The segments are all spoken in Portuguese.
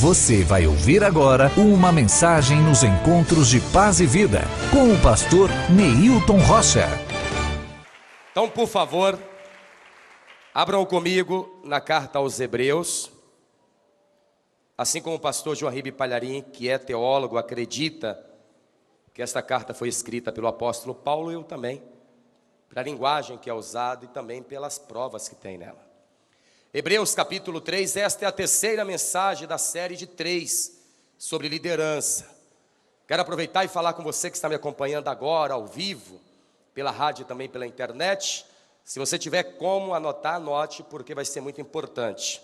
Você vai ouvir agora uma mensagem nos Encontros de Paz e Vida, com o pastor Neilton Rocha. Então, por favor, abram comigo na carta aos Hebreus. Assim como o pastor João Ribe Palharim, que é teólogo, acredita que esta carta foi escrita pelo apóstolo Paulo, eu também, pela linguagem que é usada e também pelas provas que tem nela. Hebreus capítulo 3, esta é a terceira mensagem da série de 3 sobre liderança. Quero aproveitar e falar com você que está me acompanhando agora, ao vivo, pela rádio e também pela internet. Se você tiver como anotar, anote, porque vai ser muito importante.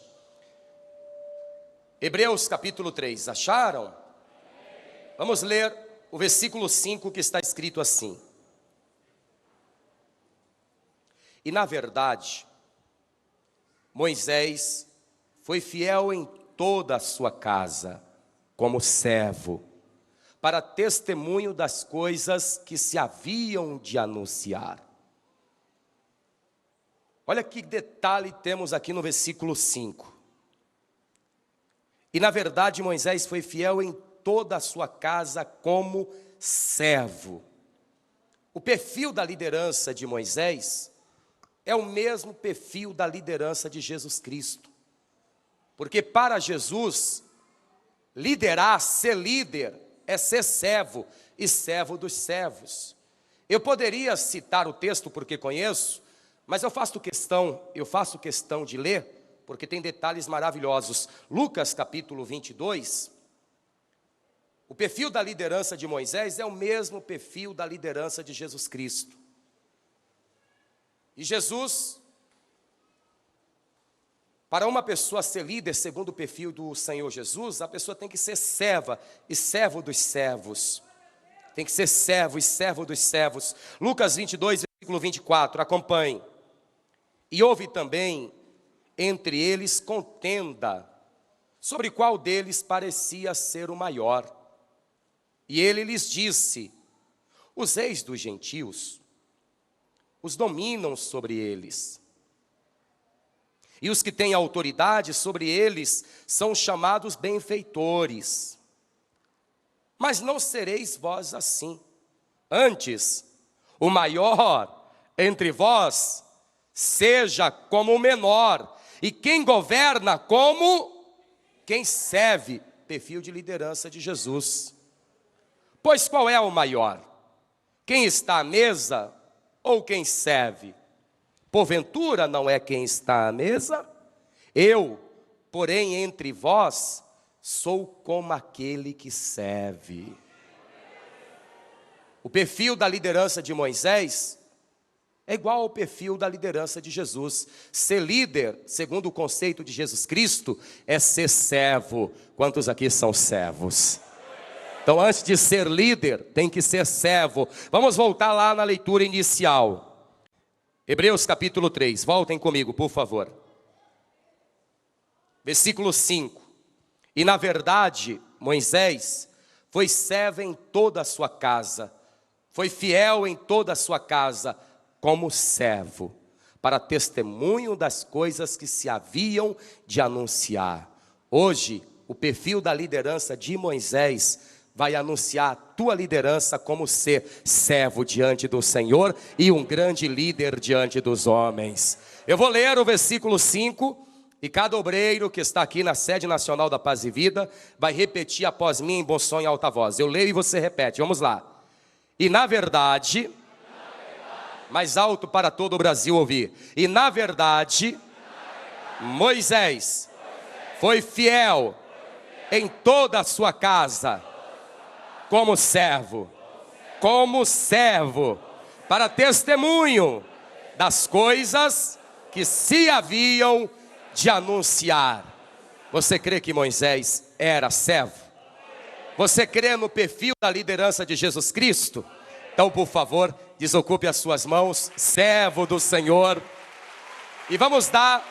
Hebreus capítulo 3, acharam? Vamos ler o versículo 5 que está escrito assim. E na verdade, Moisés foi fiel em toda a sua casa, como servo, para testemunho das coisas que se haviam de anunciar. Olha que detalhe temos aqui no versículo 5. E na verdade Moisés foi fiel em toda a sua casa como servo. O perfil da liderança de Moisés é o mesmo perfil da liderança de Jesus Cristo. Porque para Jesus, liderar, ser líder, é ser servo e servo dos servos. Eu poderia citar o texto porque conheço, mas eu faço questão de ler, porque tem detalhes maravilhosos. Lucas capítulo 22, o perfil da liderança de Moisés é o mesmo perfil da liderança de Jesus Cristo. E Jesus, para uma pessoa ser líder segundo o perfil do Senhor Jesus, a pessoa tem que ser serva e servo dos servos. Tem que ser servo e servo dos servos. Lucas 22, versículo 24, acompanhe. E houve também entre eles contenda, sobre qual deles parecia ser o maior. E ele lhes disse: os reis dos gentios os dominam sobre eles, e os que têm autoridade sobre eles são chamados benfeitores. Mas não sereis vós assim. Antes, o maior entre vós seja como o menor, e quem governa como quem serve. Perfil de liderança de Jesus. Pois qual é o maior? Quem está à mesa ou quem serve? Porventura não é quem está à mesa? Eu, porém, entre vós, sou como aquele que serve. O perfil da liderança de Moisés é igual ao perfil da liderança de Jesus. Ser líder, segundo o conceito de Jesus Cristo, é ser servo. Quantos aqui são servos? Então, antes de ser líder, tem que ser servo. Vamos voltar lá na leitura inicial. Hebreus capítulo 3, voltem comigo, por favor. Versículo 5. E na verdade, Moisés foi servo em toda a sua casa, foi fiel em toda a sua casa, como servo, para testemunho das coisas que se haviam de anunciar. Hoje, o perfil da liderança de Moisés vai anunciar a tua liderança como ser servo diante do Senhor e um grande líder diante dos homens. Eu vou ler o versículo 5 e cada obreiro que está aqui na sede nacional da Paz e Vida vai repetir após mim em bom som em alta voz. Eu leio e você repete, vamos lá. E na verdade, mais alto para todo o Brasil ouvir. E na verdade, Moisés foi fiel em toda a sua casa, como servo, para testemunho das coisas que se haviam de anunciar. Você crê que Moisés era servo? Você crê no perfil da liderança de Jesus Cristo? Então, por favor, desocupe as suas mãos, servo do Senhor. E vamos dar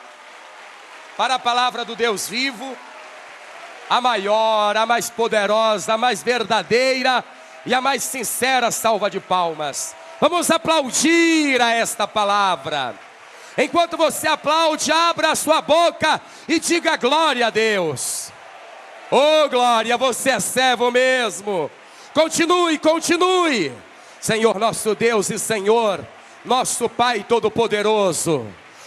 para a palavra do Deus vivo a maior, a mais poderosa, a mais verdadeira e a mais sincera salva de palmas. Vamos aplaudir a esta palavra. Enquanto você aplaude, abra a sua boca e diga glória a Deus. Oh, glória, você é servo mesmo. Continue, continue. Senhor nosso Deus e Senhor, nosso Pai Todo-Poderoso,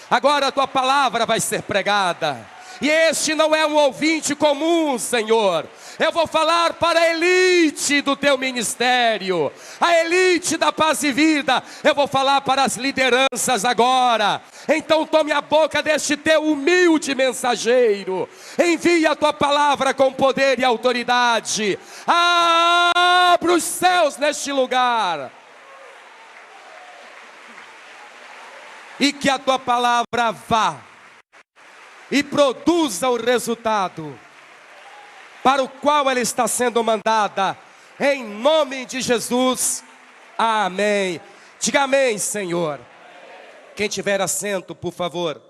agora a tua palavra vai ser pregada. E este não é um ouvinte comum, Senhor. Eu vou falar para a elite do teu ministério, a elite da Paz e Vida. Eu vou falar para as lideranças agora. Então tome a boca deste teu humilde mensageiro. Envia a tua palavra com poder e autoridade. Abra os céus neste lugar. E que a tua palavra vá e produza o resultado para o qual ela está sendo mandada, em nome de Jesus, amém. Diga amém, Senhor. Quem tiver assento, por favor.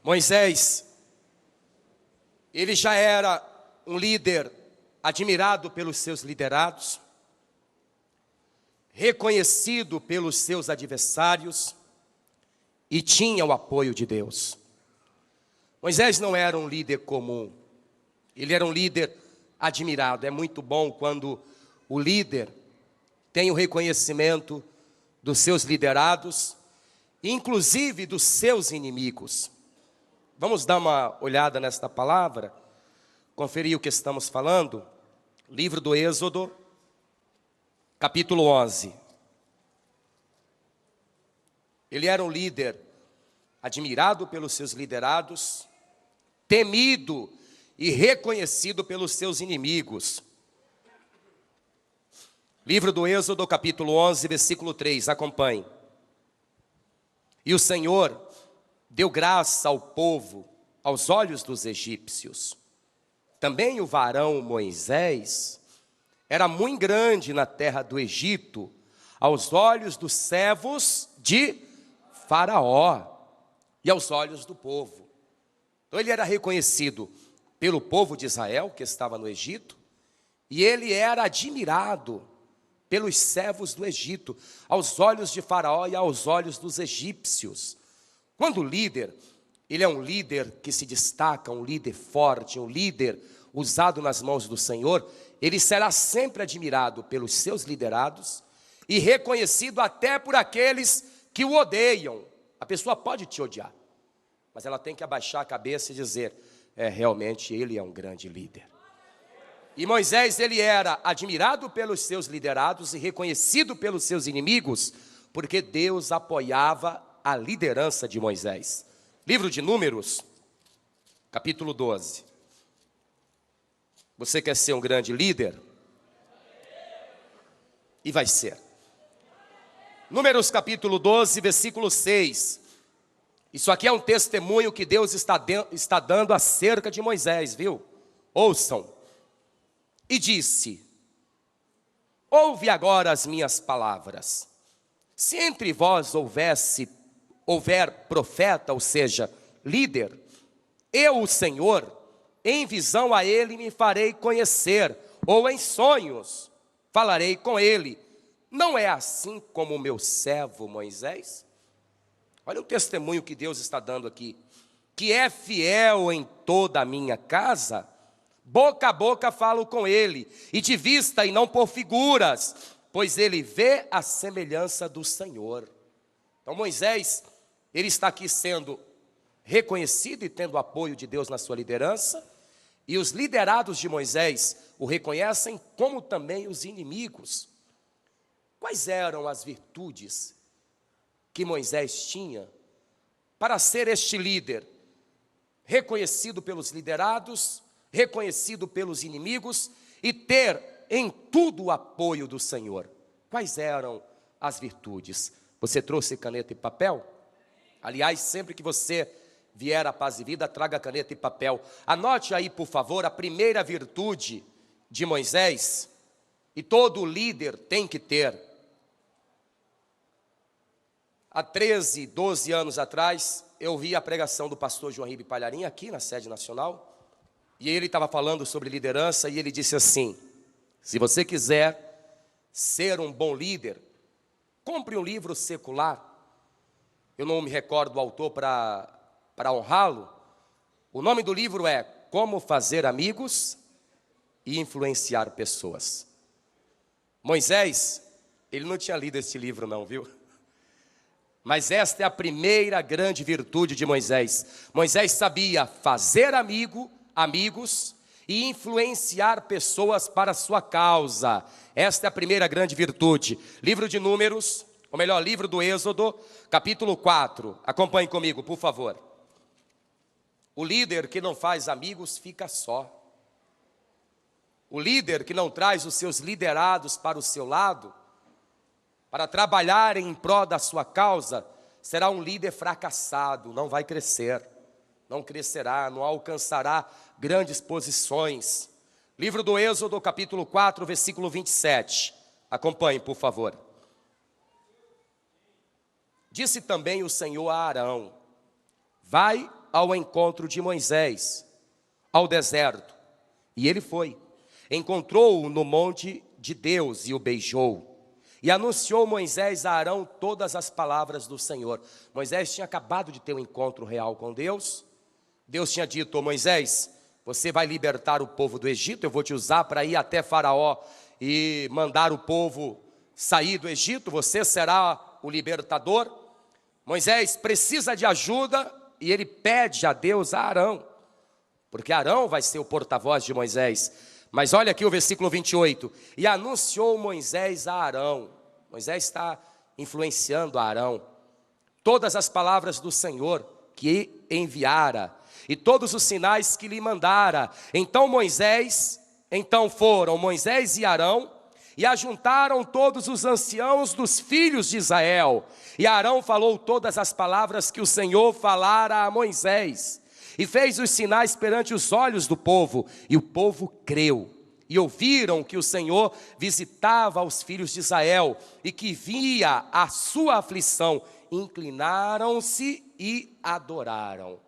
Moisés, ele já era um líder admirado pelos seus liderados, reconhecido pelos seus adversários e tinha o apoio de Deus. Moisés não era um líder comum, ele era um líder admirado. É muito bom quando o líder tem o reconhecimento dos seus liderados, inclusive dos seus inimigos. Vamos dar uma olhada nesta palavra, conferir o que estamos falando. Livro do Êxodo, capítulo 11. Ele era um líder admirado pelos seus liderados, temido e reconhecido pelos seus inimigos. Livro do Êxodo, capítulo 11, versículo 3, acompanhe. E o Senhor deu graça ao povo aos olhos dos egípcios. Também o varão Moisés era muito grande na terra do Egito, aos olhos dos servos de Faraó e aos olhos do povo. Então ele era reconhecido pelo povo de Israel, que estava no Egito, e ele era admirado pelos servos do Egito, aos olhos de Faraó e aos olhos dos egípcios. Quando o líder, ele é um líder que se destaca, um líder forte, um líder usado nas mãos do Senhor, ele será sempre admirado pelos seus liderados e reconhecido até por aqueles que o odeiam. A pessoa pode te odiar, mas ela tem que abaixar a cabeça e dizer, realmente ele é um grande líder. E Moisés, ele era admirado pelos seus liderados e reconhecido pelos seus inimigos, porque Deus apoiava a liderança de Moisés. Livro de Números, capítulo 12. Você quer ser um grande líder? E vai ser. Números capítulo 12, versículo 6. Isso aqui é um testemunho que Deus está dando acerca de Moisés, viu? Ouçam. E disse, ouve agora as minhas palavras. Se entre vós houver profeta, ou seja, líder, eu, o Senhor, em visão a ele me farei conhecer, ou em sonhos falarei com ele. Não é assim como o meu servo Moisés? Olha o testemunho que Deus está dando aqui. Que é fiel em toda a minha casa, boca a boca falo com ele, e de vista e não por figuras, pois ele vê a semelhança do Senhor. Então Moisés, ele está aqui sendo reconhecido e tendo o apoio de Deus na sua liderança, e os liderados de Moisés o reconhecem, como também os inimigos. Quais eram as virtudes que Moisés tinha para ser este líder, reconhecido pelos liderados, reconhecido pelos inimigos e ter em tudo o apoio do Senhor? Quais eram as virtudes? Você trouxe caneta e papel? Aliás, sempre que você vier à Paz e Vida, traga caneta e papel. Anote aí, por favor, a primeira virtude de Moisés, e todo líder tem que ter. Há 13, 12 anos atrás, eu vi a pregação do pastor João Ribe Palharim aqui na sede nacional, e ele estava falando sobre liderança, e ele disse assim, se você quiser ser um bom líder, compre um livro secular, eu não me recordo o autor para honrá-lo. O nome do livro é Como Fazer Amigos e Influenciar Pessoas. Moisés, ele não tinha lido esse livro não, viu? Mas esta é a primeira grande virtude de Moisés. Moisés sabia fazer amigos e influenciar pessoas para a sua causa. Esta é a primeira grande virtude. Livro de Números, ou melhor, livro do Êxodo, capítulo 4. Acompanhe comigo, por favor. O líder que não faz amigos fica só. O líder que não traz os seus liderados para o seu lado, para trabalhar em prol da sua causa, será um líder fracassado, não vai crescer, não crescerá, não alcançará grandes posições. Livro do Êxodo, capítulo 4, versículo 27. Acompanhe, por favor. Disse também o Senhor a Arão: vai ao encontro de Moisés, ao deserto. E ele foi. Encontrou-o no monte de Deus e o beijou. E anunciou Moisés a Arão todas as palavras do Senhor. Moisés tinha acabado de ter um encontro real com Deus. Deus tinha dito: Moisés, você vai libertar o povo do Egito, eu vou te usar para ir até Faraó e mandar o povo sair do Egito, você será o libertador. Moisés precisa de ajuda e ele pede a Deus a Arão, porque Arão vai ser o porta-voz de Moisés. Mas olha aqui o versículo 28. E anunciou Moisés a Arão. Moisés está influenciando a Arão. Todas as palavras do Senhor que enviara, e todos os sinais que lhe mandara. Então foram Moisés e Arão, e ajuntaram todos os anciãos dos filhos de Israel. E Arão falou todas as palavras que o Senhor falara a Moisés. E fez os sinais perante os olhos do povo, e o povo creu. E ouviram que o Senhor visitava os filhos de Israel, e que via a sua aflição. Inclinaram-se e adoraram.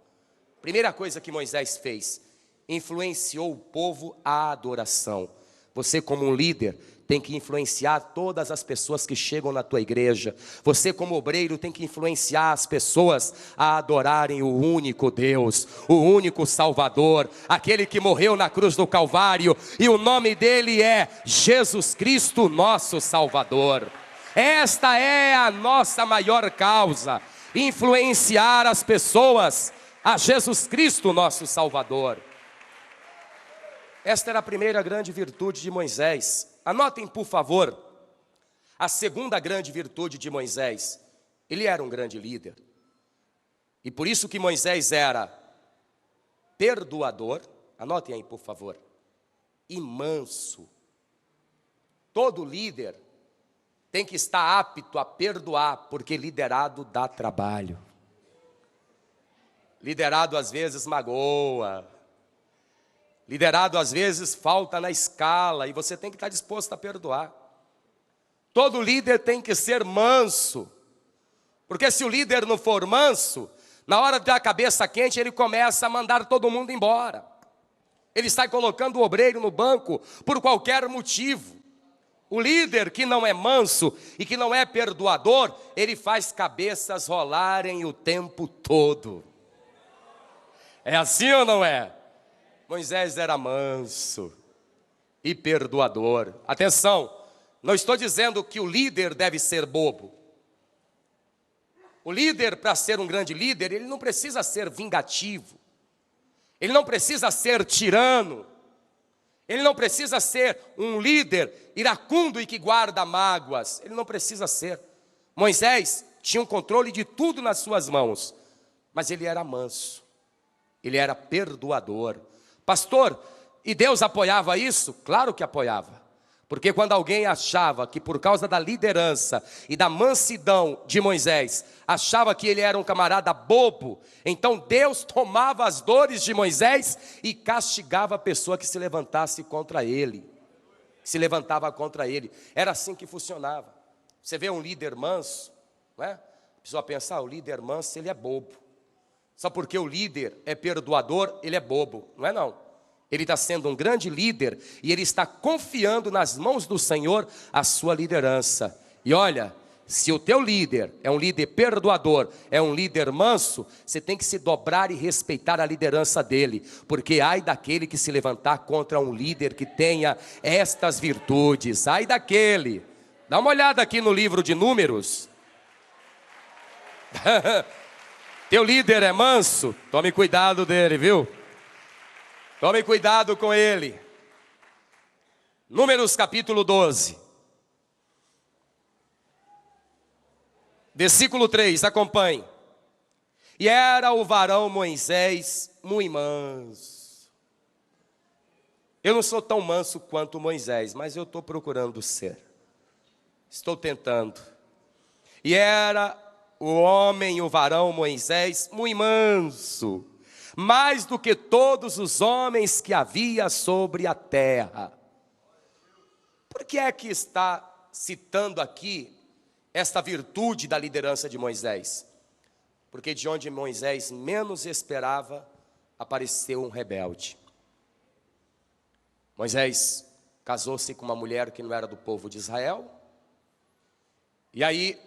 Primeira coisa que Moisés fez, influenciou o povo à adoração. Você, como um líder, tem que influenciar todas as pessoas que chegam na tua igreja. Você, como obreiro, tem que influenciar as pessoas a adorarem o único Deus, o único Salvador, aquele que morreu na cruz do Calvário, e o nome dele é Jesus Cristo, nosso Salvador. Esta é a nossa maior causa, influenciar as pessoas a Jesus Cristo, nosso Salvador. Esta era a primeira grande virtude de Moisés. Anotem, por favor, a segunda grande virtude de Moisés. Ele era um grande líder. E por isso que Moisés era perdoador. Anotem aí, por favor. E manso. Todo líder tem que estar apto a perdoar, porque liderado dá trabalho. Liderado às vezes magoa. Liderado às vezes falta na escala, e você tem que estar disposto a perdoar. Todo líder tem que ser manso, porque se o líder não for manso, na hora da cabeça quente ele começa a mandar todo mundo embora. Ele está colocando o obreiro no banco por qualquer motivo. O líder que não é manso e que não é perdoador, ele faz cabeças rolarem o tempo todo. É assim ou não é? Moisés era manso e perdoador. Atenção, não estou dizendo que o líder deve ser bobo. O líder, para ser um grande líder, ele não precisa ser vingativo. Ele não precisa ser tirano. Ele não precisa ser um líder iracundo e que guarda mágoas. Ele não precisa ser. Moisés tinha um controle de tudo nas suas mãos, mas ele era manso. Ele era perdoador. Pastor, e Deus apoiava isso? Claro que apoiava. Porque quando alguém achava que por causa da liderança e da mansidão de Moisés, achava que ele era um camarada bobo, então Deus tomava as dores de Moisés e castigava a pessoa que se levantasse contra ele. Se levantava contra ele. Era assim que funcionava. Você vê um líder manso, não é? A pessoa pensa, o líder manso, ele é bobo. Só porque o líder é perdoador, ele é bobo. Não é não. Ele está sendo um grande líder e ele está confiando nas mãos do Senhor a sua liderança. E olha, Se o teu líder é um líder perdoador, é um líder manso, você tem que se dobrar e respeitar a liderança dele, porque ai daquele que se levantar contra um líder que tenha estas virtudes, ai daquele. Dá uma olhada aqui no livro de Números. Teu líder é manso, tome cuidado dele, viu? Tome cuidado com ele. Números capítulo 12. Versículo 3, acompanhe. E era o varão Moisés muito manso. Eu não sou tão manso quanto Moisés, mas eu estou procurando ser. Estou tentando. E era o homem, o varão Moisés, muito manso, mais do que todos os homens que havia sobre a terra. Por que é que está citando aqui esta virtude da liderança de Moisés? Porque de onde Moisés menos esperava, apareceu um rebelde. Moisés casou-se com uma mulher que não era do povo de Israel. E aí,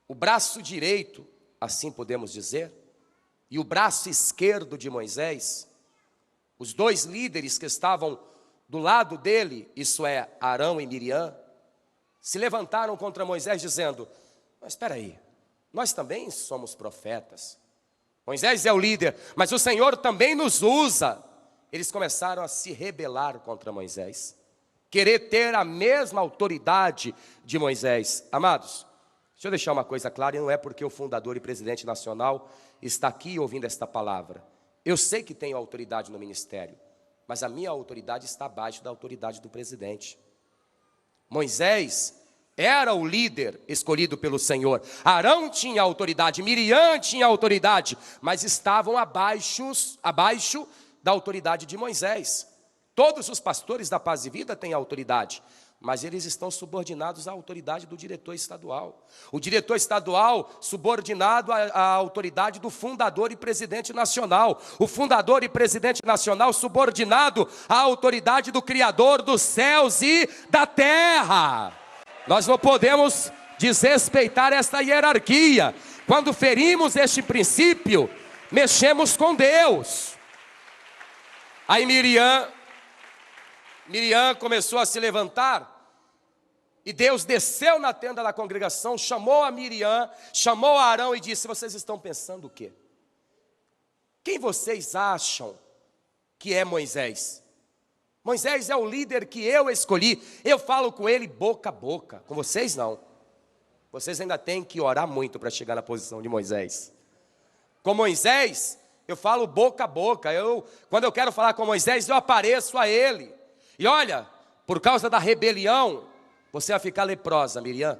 o braço direito, assim podemos dizer, e o braço esquerdo de Moisés, os dois líderes que estavam do lado dele, isso é, Arão e Miriam, se levantaram contra Moisés dizendo: mas espera aí, nós também somos profetas. Moisés é o líder, mas o Senhor também nos usa. Eles começaram a se rebelar contra Moisés, querer ter a mesma autoridade de Moisés. Amados, deixa eu deixar uma coisa clara, e não é porque o fundador e presidente nacional está aqui ouvindo esta palavra. Eu sei que tenho autoridade no ministério, mas a minha autoridade está abaixo da autoridade do presidente. Moisés era o líder escolhido pelo Senhor. Arão tinha autoridade, Miriam tinha autoridade, mas estavam abaixo da autoridade de Moisés. Todos os pastores da Paz e Vida têm autoridade, mas eles estão subordinados à autoridade do diretor estadual. O diretor estadual subordinado à autoridade do fundador e presidente nacional. O fundador e presidente nacional subordinado à autoridade do Criador dos céus e da terra. Nós não podemos desrespeitar esta hierarquia. Quando ferimos este princípio, mexemos com Deus. Aí Miriam começou a se levantar, e Deus desceu na tenda da congregação, chamou a Miriam, chamou a Arão e disse: vocês estão pensando o quê? Quem vocês acham que é Moisés? Moisés é o líder que eu escolhi, eu falo com ele boca a boca, com vocês não. Vocês ainda têm que orar muito para chegar na posição de Moisés. Com Moisés, eu falo boca a boca, quando eu quero falar com Moisés, eu apareço a ele. E olha, por causa da rebelião, você vai ficar leprosa, Miriam.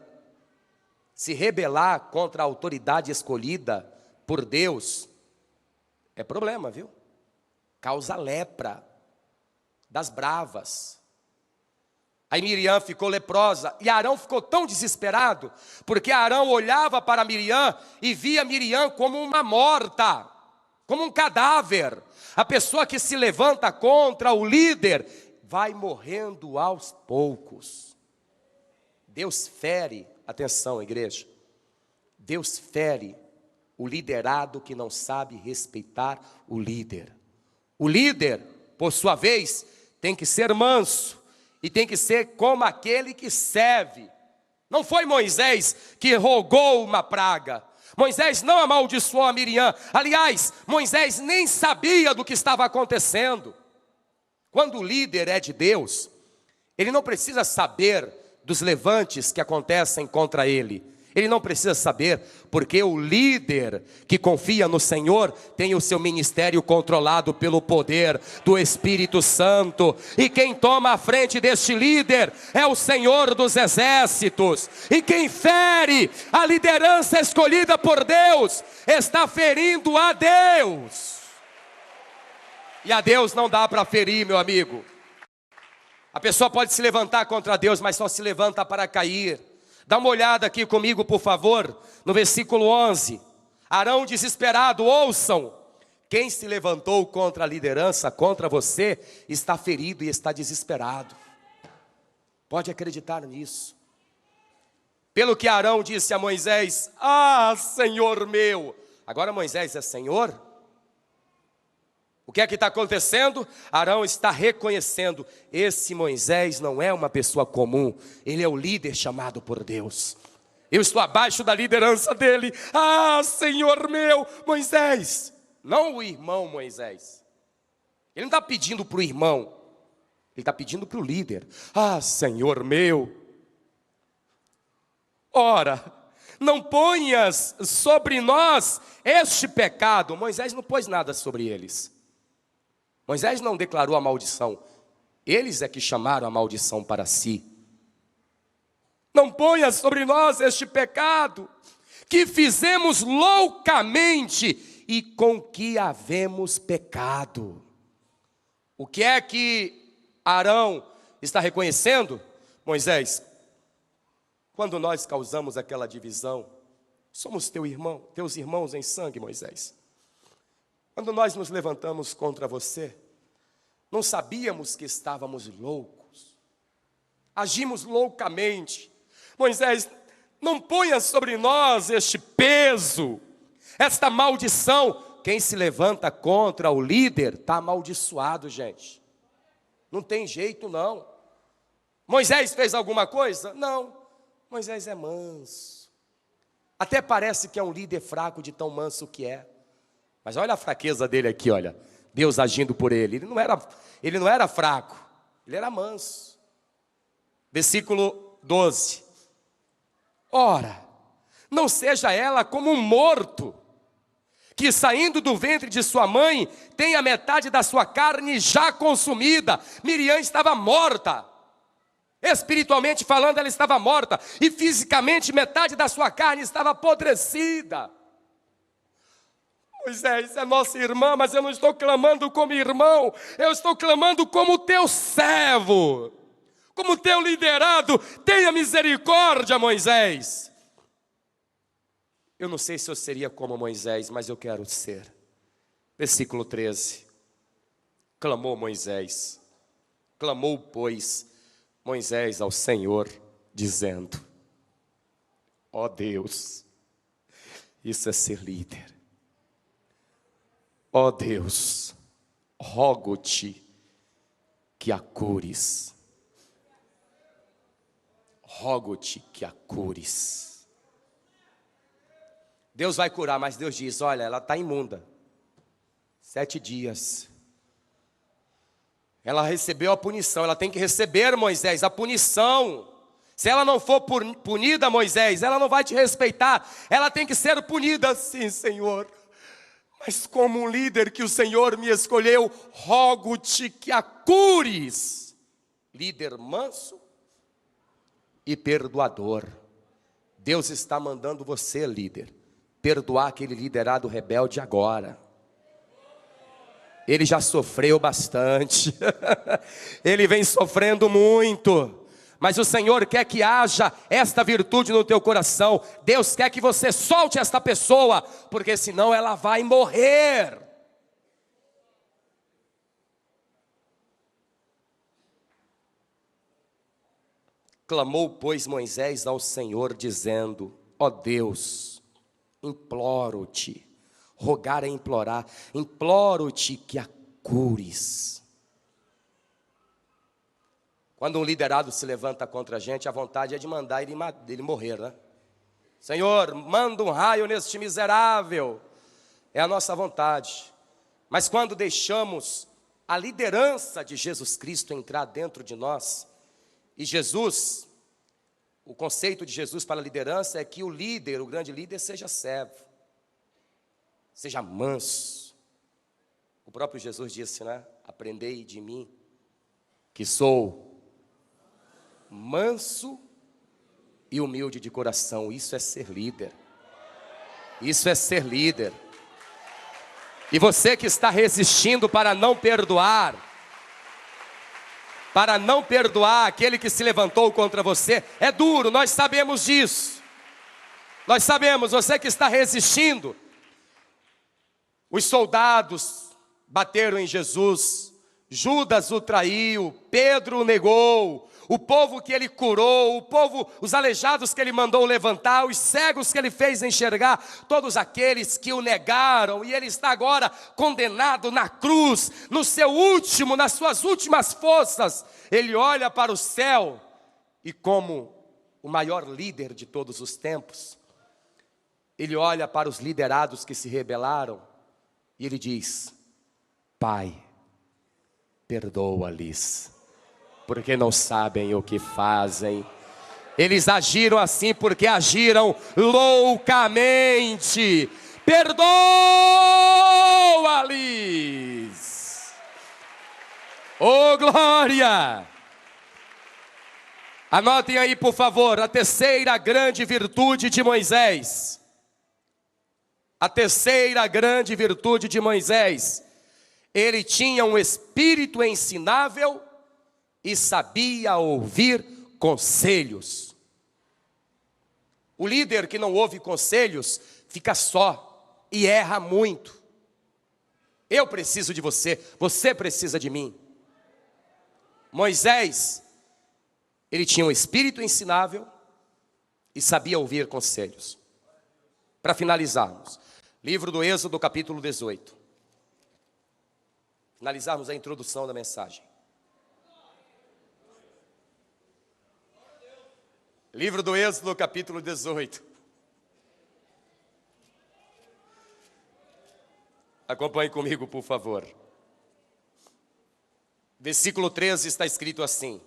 Se rebelar contra a autoridade escolhida por Deus, é problema, viu? Causa lepra, das bravas. Aí Miriam ficou leprosa, e Arão ficou tão desesperado, porque Arão olhava para Miriam e via Miriam como uma morta, como um cadáver. A pessoa que se levanta contra o líder vai morrendo aos poucos. Deus fere, atenção igreja, Deus fere o liderado que não sabe respeitar o líder. O líder, por sua vez, tem que ser manso, e tem que ser como aquele que serve. Não foi Moisés que rogou uma praga. Moisés não amaldiçoou a Miriam. Aliás, Moisés nem sabia do que estava acontecendo. Quando o líder é de Deus, ele não precisa saber dos levantes que acontecem contra ele. Ele não precisa saber, porque o líder que confia no Senhor tem o seu ministério controlado pelo poder do Espírito Santo. E quem toma a frente deste líder é o Senhor dos exércitos. E quem fere a liderança escolhida por Deus, está ferindo a Deus. E a Deus não dá para ferir, meu amigo. A pessoa pode se levantar contra Deus, mas só se levanta para cair. Dá uma olhada aqui comigo, por favor, no versículo 11. Arão desesperado, ouçam. Quem se levantou contra a liderança, contra você, está ferido e está desesperado. Pode acreditar nisso. Pelo que Arão disse a Moisés: ah, Senhor meu. Agora Moisés é Senhor? O que é que está acontecendo? Arão está reconhecendo: esse Moisés não é uma pessoa comum, ele é o líder chamado por Deus. Eu estou abaixo da liderança dele. Ah, Senhor meu, Moisés. Não o irmão Moisés. Ele não está pedindo para o irmão, ele está pedindo para o líder. Ah, Senhor meu. Ora, não ponhas sobre nós este pecado. Moisés não pôs nada sobre eles. Moisés não declarou a maldição. Eles é que chamaram a maldição para si. Não ponha sobre nós este pecado, que fizemos loucamente e com que havemos pecado. O que é que Arão está reconhecendo? Moisés, quando nós causamos aquela divisão, somos teus irmãos em sangue, Moisés. Quando nós nos levantamos contra você, não sabíamos que estávamos loucos, agimos loucamente. Moisés, não ponha sobre nós este peso, esta maldição. Quem se levanta contra o líder está amaldiçoado, gente. Não tem jeito não. Moisés fez alguma coisa? Não, Moisés é manso. Até parece que é um líder fraco de tão manso que é. Mas olha a fraqueza dele aqui, olha. Deus agindo por ele. Ele não era fraco, ele era manso. Versículo 12. Ora, não seja ela como um morto, que saindo do ventre de sua mãe, tem a metade da sua carne já consumida. Miriam estava morta. Espiritualmente falando, ela estava morta. E fisicamente, metade da sua carne estava apodrecida. Moisés é nossa irmã, mas eu não estou clamando como irmão. Eu estou clamando como teu servo, como teu liderado. Tenha misericórdia, Moisés. Eu não sei se eu seria como Moisés, mas eu quero ser. Versículo 13. Clamou Moisés. Clamou, pois, Moisés ao Senhor, dizendo: ó Deus, isso é ser líder. Ó Deus, rogo-te que a cures. Rogo-te que a cures. Deus vai curar, mas Deus diz: olha, ela está imunda. 7 dias. Ela recebeu a punição, ela tem que receber, Moisés, a punição. Se ela não for punida, Moisés, ela não vai te respeitar. Ela tem que ser punida, sim, Senhor. Mas como um líder que o Senhor me escolheu, rogo-te que a cures. Líder manso e perdoador. Deus está mandando você, líder, perdoar aquele liderado rebelde agora. Ele já sofreu bastante. Ele vem sofrendo muito. Mas o Senhor quer que haja esta virtude no teu coração. Deus quer que você solte esta pessoa, porque senão ela vai morrer. Clamou, pois, Moisés ao Senhor, dizendo: ó Deus, imploro-te, rogar é implorar, imploro-te que a cures. Quando um liderado se levanta contra a gente, a vontade é de mandar ele morrer, né? Senhor, manda um raio neste miserável. É a nossa vontade. Mas quando deixamos a liderança de Jesus Cristo entrar dentro de nós, e Jesus, o conceito de Jesus para a liderança é que o líder, o grande líder, seja servo, seja manso. O próprio Jesus disse, né? Aprendei de mim, que sou manso e humilde de coração. Isso é ser líder. Isso é ser líder. E você que está resistindo para não perdoar aquele que se levantou contra você, é duro, nós sabemos disso. Nós sabemos, você que está resistindo. Os soldados bateram em Jesus, Judas o traiu, Pedro o negou, o povo que ele curou, o povo, os aleijados que ele mandou levantar, os cegos que ele fez enxergar, todos aqueles que o negaram, e ele está agora condenado na cruz, no seu último, nas suas últimas forças. Ele olha para o céu e, como o maior líder de todos os tempos, ele olha para os liderados que se rebelaram e ele diz: Pai, perdoa-lhes, porque não sabem o que fazem. Eles agiram assim porque agiram loucamente. Perdoa-lhes. Oh, glória! Anotem aí, por favor, a terceira grande virtude de Moisés. A terceira grande virtude de Moisés: ele tinha um espírito ensinável e sabia ouvir conselhos. O líder que não ouve conselhos fica só e erra muito. Eu preciso de você, você precisa de mim. Moisés, ele tinha um espírito ensinável e sabia ouvir conselhos. Para finalizarmos, livro do Êxodo, capítulo 18. Finalizarmos a introdução da mensagem. Livro do Êxodo, capítulo 18. Acompanhe comigo, por favor. Versículo 13 está escrito assim: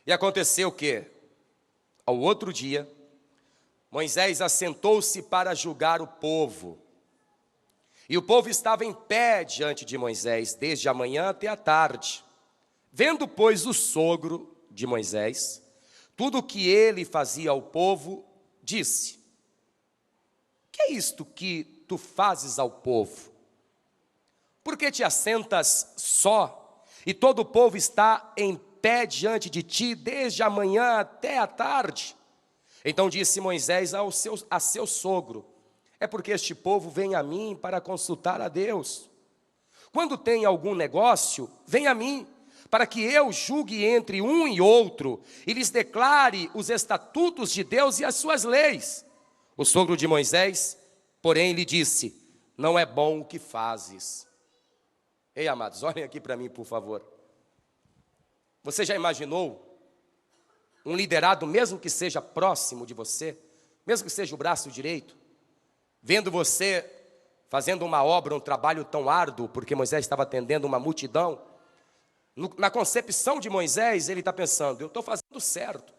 E aconteceu que, ao outro dia, Moisés assentou-se para julgar o povo. E o povo estava em pé diante de Moisés, desde a manhã até a tarde. Vendo, pois, o sogro de Moisés tudo o que ele fazia ao povo, disse: Que é isto que tu fazes ao povo? Por que te assentas só, e todo o povo está em pé diante de ti, desde a manhã até a tarde? Então disse Moisés a seu sogro: É porque este povo vem a mim para consultar a Deus. Quando tem algum negócio, vem a mim, para que eu julgue entre um e outro, e lhes declare os estatutos de Deus e as suas leis. O sogro de Moisés, porém, lhe disse: Não é bom o que fazes. Ei, amados, olhem aqui para mim, por favor. Você já imaginou um liderado, mesmo que seja próximo de você, mesmo que seja o braço direito, vendo você fazendo uma obra, um trabalho tão árduo, porque Moisés estava atendendo uma multidão? Na concepção de Moisés, ele está pensando: eu estou fazendo certo,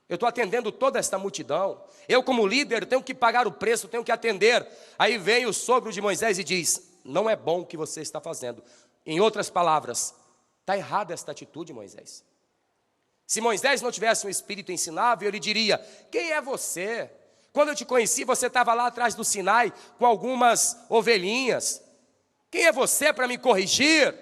eu estou atendendo toda esta multidão, eu como líder tenho que pagar o preço, tenho que atender. Aí vem o sogro de Moisés e diz: não é bom o que você está fazendo. Em outras palavras, está errada esta atitude, Moisés. Se Moisés não tivesse um espírito ensinável, ele diria: quem é você? Quando eu te conheci, você estava lá atrás do Sinai com algumas ovelhinhas. Quem é você para me corrigir?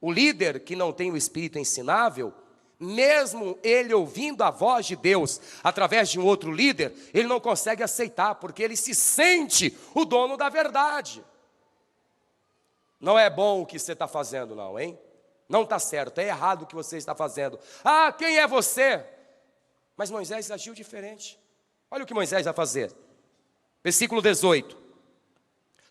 O líder que não tem o espírito ensinável, mesmo ele ouvindo a voz de Deus através de um outro líder, ele não consegue aceitar, porque ele se sente o dono da verdade. Não é bom o que você está fazendo, não, hein? Não está certo, é errado o que você está fazendo. Ah, quem é você? Mas Moisés agiu diferente. Olha o que Moisés vai fazer. Versículo 18.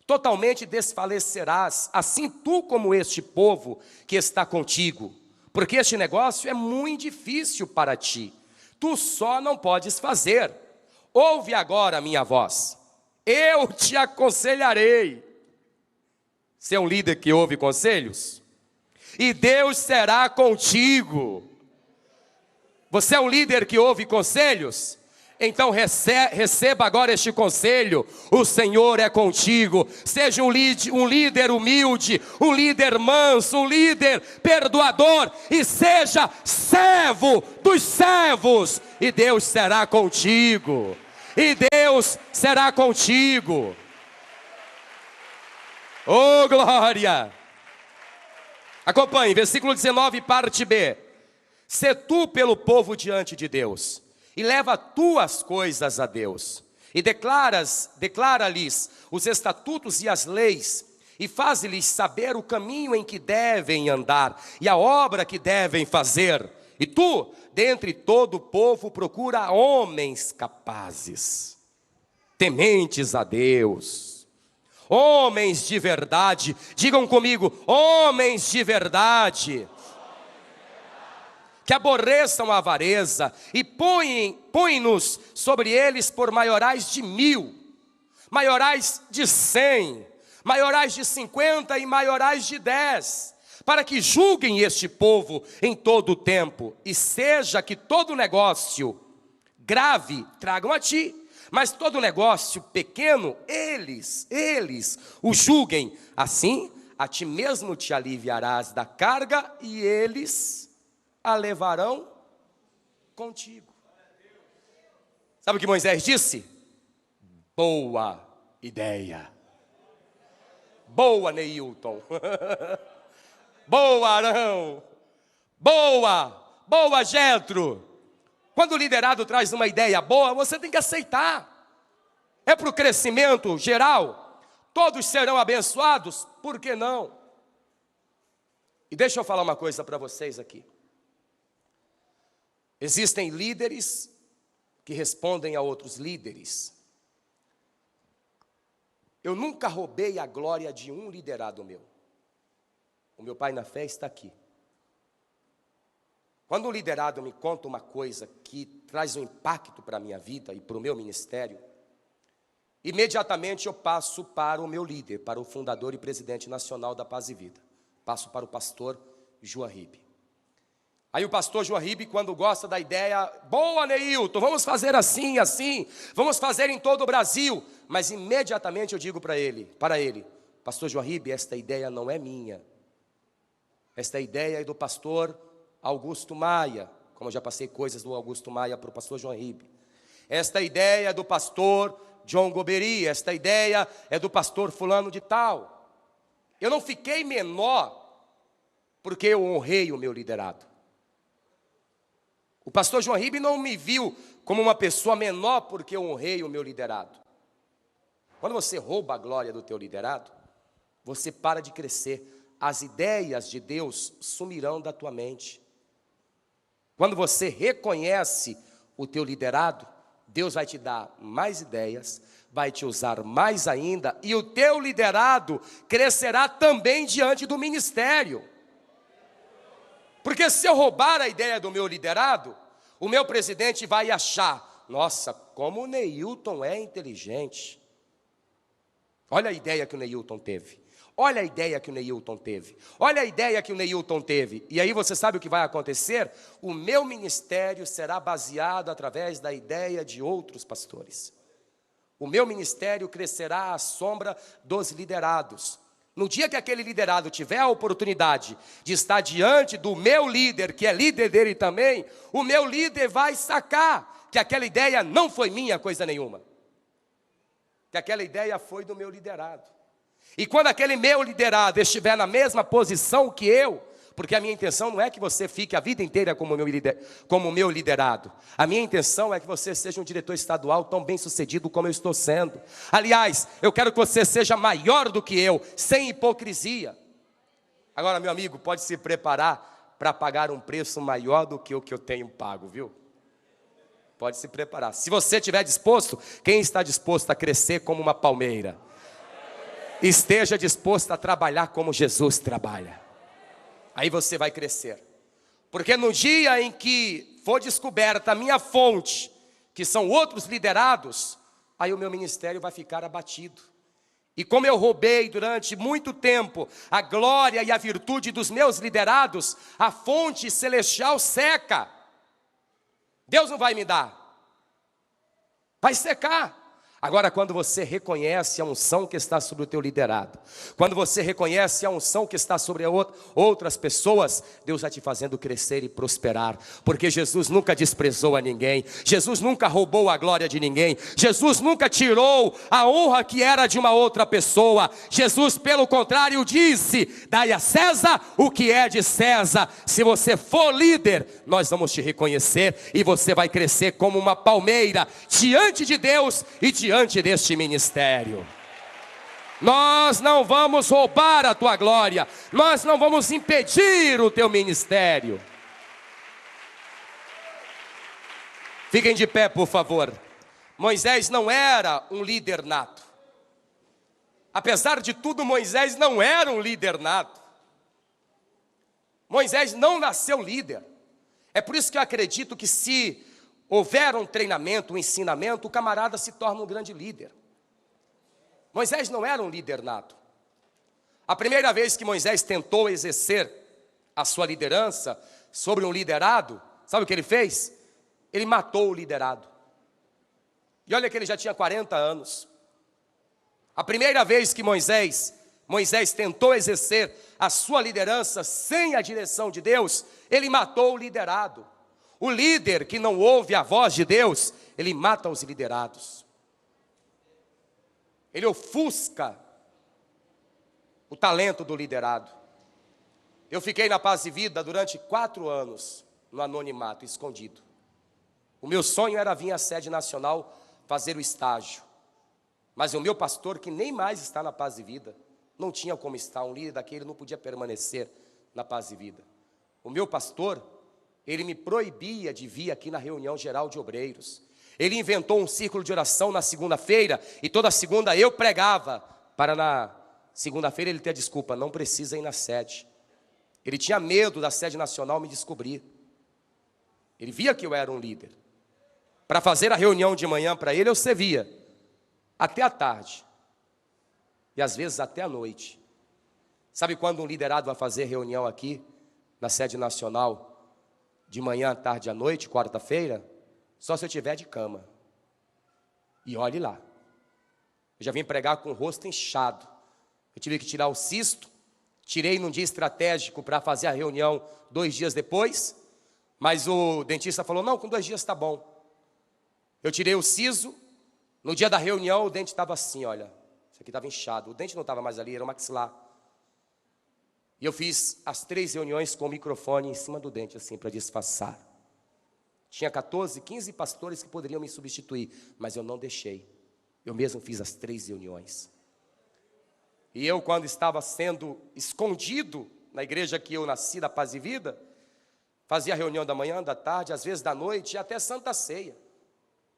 Totalmente desfalecerás, assim tu como este povo que está contigo, porque este negócio é muito difícil para ti, tu só não podes fazer. Ouve agora a minha voz, eu te aconselharei. Você é um líder que ouve conselhos? E Deus será contigo. Você é um líder que ouve conselhos? Então receba agora este conselho: o Senhor é contigo. Seja um líder humilde, um líder manso, um líder perdoador, e seja servo dos servos, e Deus será contigo. E Deus será contigo. Oh, glória! Acompanhe, versículo 19, parte B. Se tu pelo povo diante de Deus, e leva tuas coisas a Deus, e declara-lhes os estatutos e as leis e faze-lhes saber o caminho em que devem andar e a obra que devem fazer. E tu, dentre todo o povo, procura homens capazes, tementes a Deus, homens de verdade. Digam comigo, homens de verdade, que aborreçam a avareza e põe-nos sobre eles por maiorais de 1000, maiorais de 100, maiorais de 50 e maiorais de 10, para que julguem este povo em todo o tempo, e seja que todo negócio grave tragam a ti, mas todo negócio pequeno, eles o julguem. Assim, a ti mesmo te aliviarás da carga, e eles a levarão contigo. Sabe o que Moisés disse? Boa ideia. Boa, Neilton. Boa, Arão. Boa, Jetro. Quando o liderado traz uma ideia boa, você tem que aceitar. É para o crescimento geral. Todos serão abençoados, por que não? E deixa eu falar uma coisa para vocês aqui. Existem líderes que respondem a outros líderes. Eu nunca roubei a glória de um liderado meu. O meu pai na fé está aqui. Quando um liderado me conta uma coisa que traz um impacto para a minha vida e para o meu ministério, imediatamente eu passo para o meu líder, para o fundador e presidente nacional da Paz e Vida. Passo para o pastor João Ribe. Aí o pastor João Ribe, quando gosta da ideia, boa, Neilton, vamos fazer assim, vamos fazer em todo o Brasil. Mas imediatamente eu digo para ele, pastor João Ribe, esta ideia não é minha. Esta ideia é do pastor Augusto Maia, como eu já passei coisas do Augusto Maia para o pastor João Ribe. Esta ideia é do pastor John Goberi, esta ideia é do pastor fulano de tal. Eu não fiquei menor porque eu honrei o meu liderado. O pastor João Ribe não me viu como uma pessoa menor porque eu honrei o meu liderado. Quando você rouba a glória do teu liderado, você para de crescer. As ideias de Deus sumirão da tua mente. Quando você reconhece o teu liderado, Deus vai te dar mais ideias, vai te usar mais ainda, e o teu liderado crescerá também diante do ministério. Porque se eu roubar a ideia do meu liderado, o meu presidente vai achar, nossa, como o Neilton é inteligente. Olha a ideia que o Neilton teve. Olha a ideia que o Neilton teve. Olha a ideia que o Neilton teve. E aí você sabe o que vai acontecer? O meu ministério será baseado através da ideia de outros pastores. O meu ministério crescerá à sombra dos liderados. No dia que aquele liderado tiver a oportunidade de estar diante do meu líder, que é líder dele também, o meu líder vai sacar que aquela ideia não foi minha coisa nenhuma. Que aquela ideia foi do meu liderado. E quando aquele meu liderado estiver na mesma posição que eu, porque a minha intenção não é que você fique a vida inteira como o meu liderado. A minha intenção é que você seja um diretor estadual tão bem sucedido como eu estou sendo. Aliás, eu quero que você seja maior do que eu, sem hipocrisia. Agora, meu amigo, pode se preparar para pagar um preço maior do que o que eu tenho pago, viu? Pode se preparar. Se você estiver disposto, quem está disposto a crescer como uma palmeira? Esteja disposto a trabalhar como Jesus trabalha. Aí você vai crescer. Porque no dia em que for descoberta a minha fonte, que são outros liderados, aí o meu ministério vai ficar abatido. E como eu roubei durante muito tempo a glória e a virtude dos meus liderados, a fonte celestial seca. Deus não vai me dar. Vai secar. Agora, quando você reconhece a unção que está sobre o teu liderado, quando você reconhece a unção que está sobre outras pessoas, Deus vai te fazendo crescer e prosperar, porque Jesus nunca desprezou a ninguém, Jesus nunca roubou a glória de ninguém, Jesus nunca tirou a honra que era de uma outra pessoa. Jesus, pelo contrário, disse: dai a César o que é de César. Se você for líder, nós vamos te reconhecer e você vai crescer como uma palmeira diante de Deus e diante deste ministério. Nós não vamos roubar a tua glória. Nós não vamos impedir o teu ministério. Fiquem de pé, por favor. Moisés não era um líder nato. Apesar de tudo, Moisés não era um líder nato. Moisés não nasceu líder. É por isso que eu acredito que se houver um treinamento, um ensinamento, o camarada se torna um grande líder. Moisés não era um líder nato. A primeira vez que Moisés tentou exercer a sua liderança sobre um liderado, sabe o que ele fez? Ele matou o liderado. E olha que ele já tinha 40 anos. A primeira vez que Moisés tentou exercer a sua liderança sem a direção de Deus, ele matou o liderado. O líder que não ouve a voz de Deus, ele mata os liderados. Ele ofusca o talento do liderado. Eu fiquei na Paz e Vida durante 4 anos, no anonimato, escondido. O meu sonho era vir à sede nacional fazer o estágio. Mas o meu pastor, que nem mais está na Paz e Vida, não tinha como estar, um líder daquele não podia permanecer na Paz e Vida. O meu pastor, ele me proibia de vir aqui na reunião geral de obreiros. Ele inventou um círculo de oração na segunda-feira, e toda segunda eu pregava, para na segunda-feira ele ter desculpa, não precisa ir na sede. Ele tinha medo da sede nacional me descobrir. Ele via que eu era um líder. Para fazer a reunião de manhã para ele, eu servia até a tarde. E às vezes até a noite. Sabe quando um liderado vai fazer reunião aqui, na sede nacional, de manhã, à tarde e à noite, quarta-feira? Só se eu tiver de cama. E olhe lá. Eu já vim pregar com o rosto inchado. Eu tive que tirar o cisto. Tirei num dia estratégico para fazer a reunião 2 dias depois. Mas o dentista falou, não, com 2 dias está bom. Eu tirei o siso. No dia da reunião o dente estava assim, olha. Isso aqui estava inchado. O dente não estava mais ali, era o maxilar. E eu fiz as 3 reuniões com o microfone em cima do dente, assim, para disfarçar. Tinha 14, 15 pastores que poderiam me substituir, mas eu não deixei. Eu mesmo fiz as 3 reuniões. E eu, quando estava sendo escondido na igreja que eu nasci, da Paz e Vida, fazia a reunião da manhã, da tarde, às vezes da noite, e até Santa Ceia,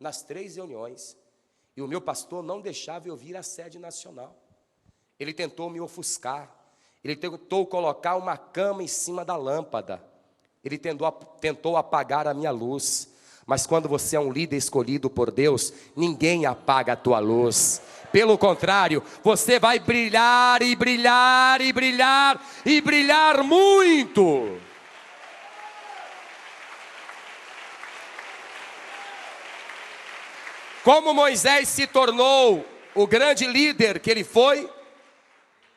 nas 3 reuniões. E o meu pastor não deixava eu vir à sede nacional. Ele tentou me ofuscar. Ele tentou colocar uma cama em cima da lâmpada. Ele tentou apagar a minha luz. Mas quando você é um líder escolhido por Deus, ninguém apaga a tua luz. Pelo contrário, você vai brilhar e brilhar e brilhar e brilhar muito. Como Moisés se tornou o grande líder que ele foi,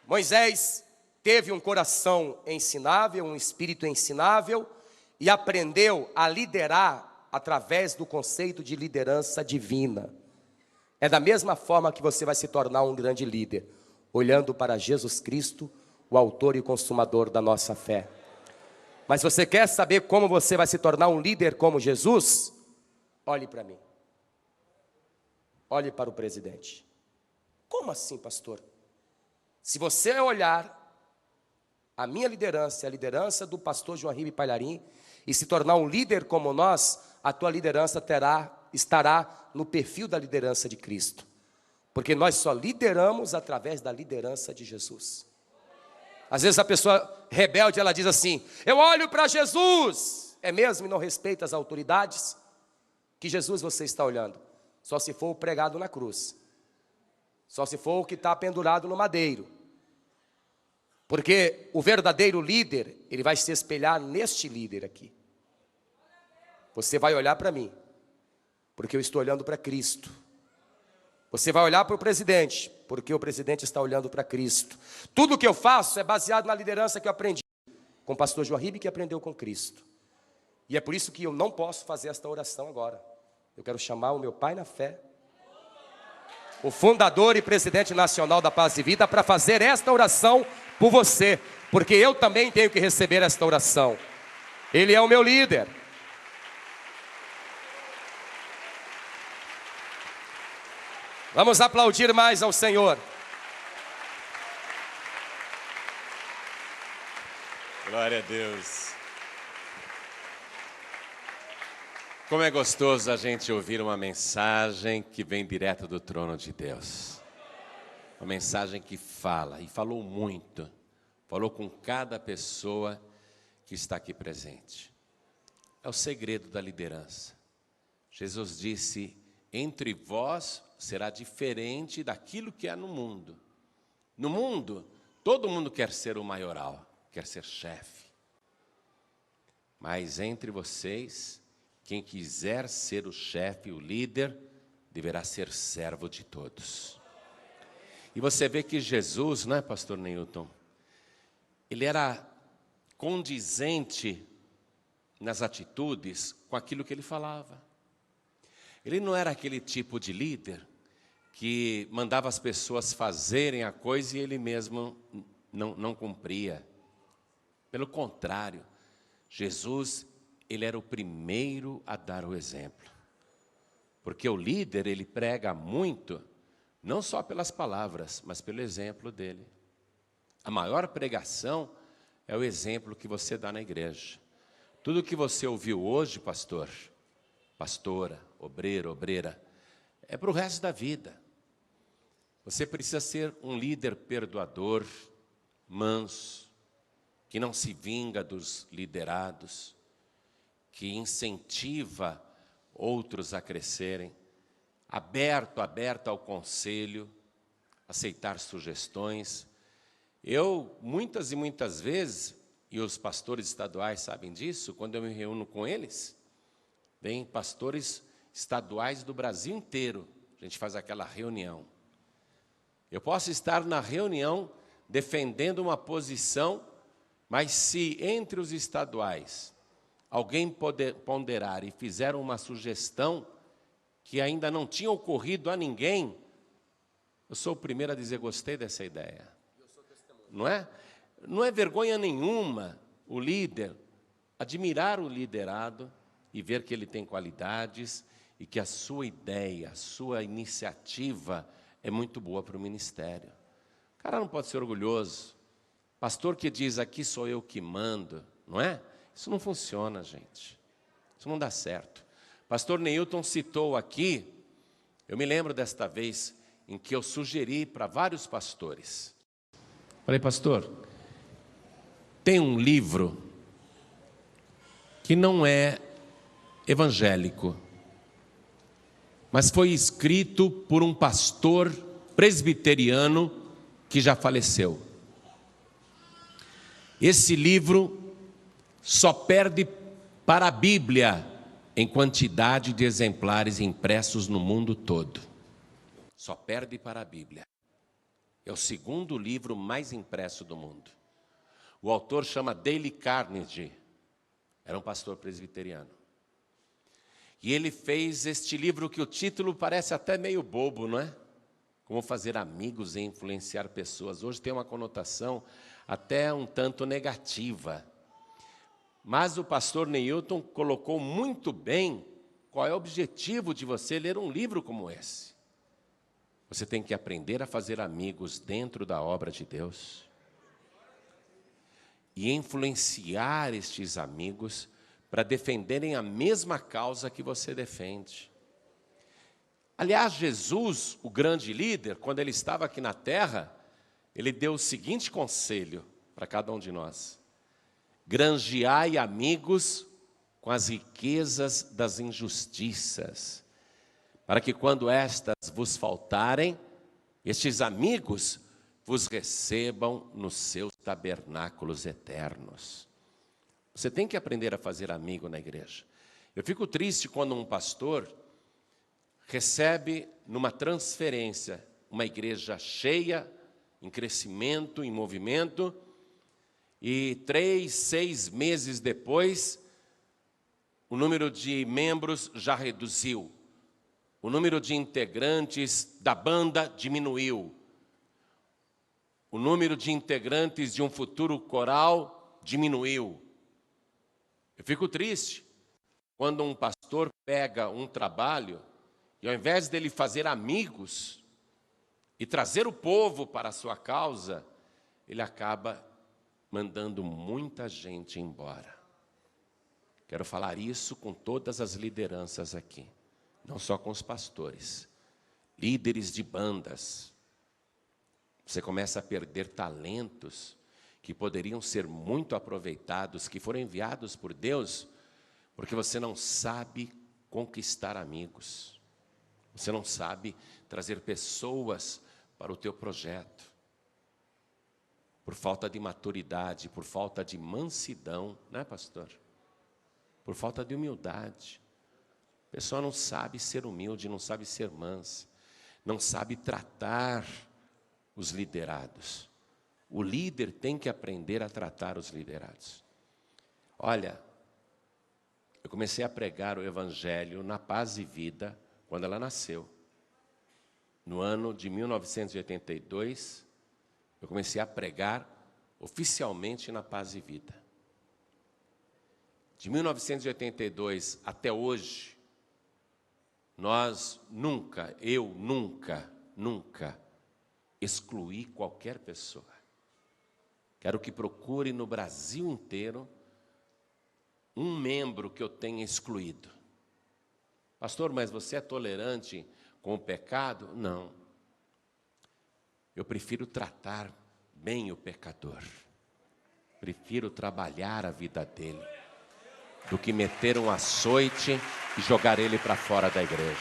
Moisés teve um coração ensinável, um espírito ensinável, e aprendeu a liderar através do conceito de liderança divina. É da mesma forma que você vai se tornar um grande líder, olhando para Jesus Cristo, o autor e consumador da nossa fé. Mas você quer saber como você vai se tornar um líder como Jesus? Olhe para mim. Olhe para o presidente. Como assim, pastor? Se você olhar a minha liderança, a liderança do pastor João Ribe Palharim, e se tornar um líder como nós, a tua liderança estará no perfil da liderança de Cristo. Porque nós só lideramos através da liderança de Jesus. Às vezes a pessoa rebelde, ela diz assim, eu olho para Jesus. É mesmo e não respeita as autoridades? Que Jesus você está olhando? Só se for o pregado na cruz. Só se for o que está pendurado no madeiro. Porque o verdadeiro líder, ele vai se espelhar neste líder aqui. Você vai olhar para mim, porque eu estou olhando para Cristo. Você vai olhar para o presidente, porque o presidente está olhando para Cristo. Tudo que eu faço é baseado na liderança que eu aprendi com o pastor João Ribe, que aprendeu com Cristo. E é por isso que eu não posso fazer esta oração agora. Eu quero chamar o meu pai na fé, o fundador e presidente nacional da Paz e Vida, para fazer esta oração por você, porque eu também tenho que receber esta oração. Ele é o meu líder. Vamos aplaudir mais ao Senhor. Glória a Deus. Como é gostoso a gente ouvir uma mensagem que vem direto do trono de Deus. Uma mensagem que fala, e falou muito. Falou com cada pessoa que está aqui presente. É o segredo da liderança. Jesus disse, entre vós será diferente daquilo que é no mundo. No mundo, todo mundo quer ser o maioral, quer ser chefe. Mas entre vocês, quem quiser ser o chefe, o líder, deverá ser servo de todos. E você vê que Jesus, não é, pastor Neilton? Ele era condizente nas atitudes com aquilo que ele falava. Ele não era aquele tipo de líder que mandava as pessoas fazerem a coisa e ele mesmo não cumpria. Pelo contrário, Jesus, ele era o primeiro a dar o exemplo. Porque o líder, ele prega muito, não só pelas palavras, mas pelo exemplo dele. A maior pregação é o exemplo que você dá na igreja. Tudo que você ouviu hoje, pastor, pastora, obreiro, obreira, é para o resto da vida. Você precisa ser um líder perdoador, manso, que não se vinga dos liderados, que incentiva outros a crescerem, aberto ao conselho, aceitar sugestões. Eu, muitas e muitas vezes, e os pastores estaduais sabem disso, quando eu me reúno com eles, vem pastores estaduais do Brasil inteiro, a gente faz aquela reunião. Eu posso estar na reunião defendendo uma posição, mas se entre os estaduais alguém ponderar e fizer uma sugestão que ainda não tinha ocorrido a ninguém, eu sou o primeiro a dizer, gostei dessa ideia. Não é? Não é vergonha nenhuma o líder admirar o liderado e ver que ele tem qualidades e que a sua ideia, a sua iniciativa é muito boa para o ministério. O cara não pode ser orgulhoso. Pastor que diz, aqui sou eu que mando, não é? Isso não funciona, gente. Isso não dá certo. Pastor Neilton citou aqui, eu me lembro desta vez em que eu sugeri para vários pastores. Falei, pastor, tem um livro que não é evangélico, mas foi escrito por um pastor presbiteriano que já faleceu. Esse livro só perde para a Bíblia em quantidade de exemplares impressos no mundo todo. Só perde para a Bíblia. É o segundo livro mais impresso do mundo. O autor chama Dale Carnegie. Era um pastor presbiteriano. E ele fez este livro que o título parece até meio bobo, não é? Como fazer amigos e influenciar pessoas. Hoje tem uma conotação até um tanto negativa. Mas o pastor Neilton colocou muito bem qual é o objetivo de você ler um livro como esse. Você tem que aprender a fazer amigos dentro da obra de Deus e influenciar estes amigos para defenderem a mesma causa que você defende. Aliás, Jesus, o grande líder, quando ele estava aqui na terra, ele deu o seguinte conselho para cada um de nós: granjeai amigos com as riquezas das injustiças, para que quando estas vos faltarem, estes amigos vos recebam nos seus tabernáculos eternos. Você tem que aprender a fazer amigo na igreja. Eu fico triste quando um pastor recebe numa transferência uma igreja cheia, em crescimento, em movimento, e 3, 6 meses depois, o número de membros já reduziu. O número de integrantes da banda diminuiu. O número de integrantes de um futuro coral diminuiu. Eu fico triste quando um pastor pega um trabalho e ao invés dele fazer amigos e trazer o povo para a sua causa, ele acaba mandando muita gente embora. Quero falar isso com todas as lideranças aqui, não só com os pastores, líderes de bandas. Você começa a perder talentos que poderiam ser muito aproveitados, que foram enviados por Deus, porque você não sabe conquistar amigos. Você não sabe trazer pessoas para o teu projeto. Por falta de maturidade, por falta de mansidão, né, pastor? Por falta de humildade. A pessoa não sabe ser humilde, não sabe ser mansa, não sabe tratar os liderados. O líder tem que aprender a tratar os liderados. Olha, eu comecei a pregar o Evangelho na Paz e Vida quando ela nasceu. No ano de 1982, eu comecei a pregar oficialmente na Paz e Vida. De 1982 até hoje, eu nunca excluí qualquer pessoa. Quero que procure no Brasil inteiro um membro que eu tenha excluído. Pastor, mas você é tolerante com o pecado? Não. Eu prefiro tratar bem o pecador. Prefiro trabalhar a vida dele do que meter um açoite e jogar ele para fora da igreja.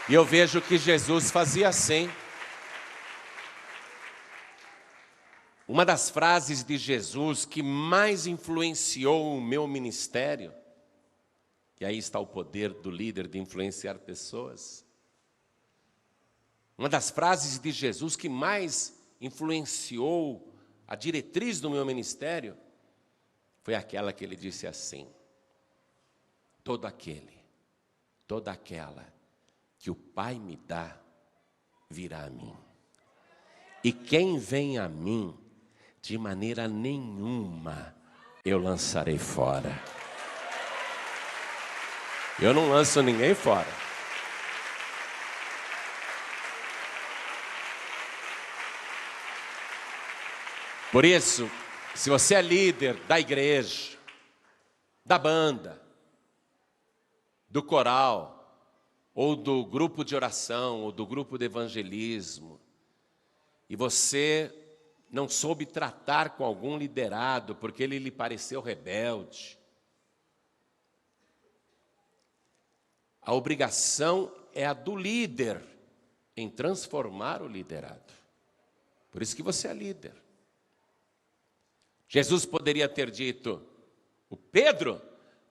E eu vejo que Jesus fazia assim. Uma das frases de Jesus que mais influenciou o meu ministério, e aí está o poder do líder de influenciar pessoas. Uma das frases de Jesus que mais influenciou a diretriz do meu ministério foi aquela que ele disse assim: todo aquele, toda aquela que o Pai me dá, virá a mim. E quem vem a mim, de maneira nenhuma eu lançarei fora. Eu não lanço ninguém fora. Por isso, se você é líder da igreja, da banda, do coral, ou do grupo de oração, ou do grupo de evangelismo, e você não soube tratar com algum liderado porque ele lhe pareceu rebelde, a obrigação é a do líder em transformar o liderado. Por isso que você é líder. Jesus poderia ter dito: o Pedro,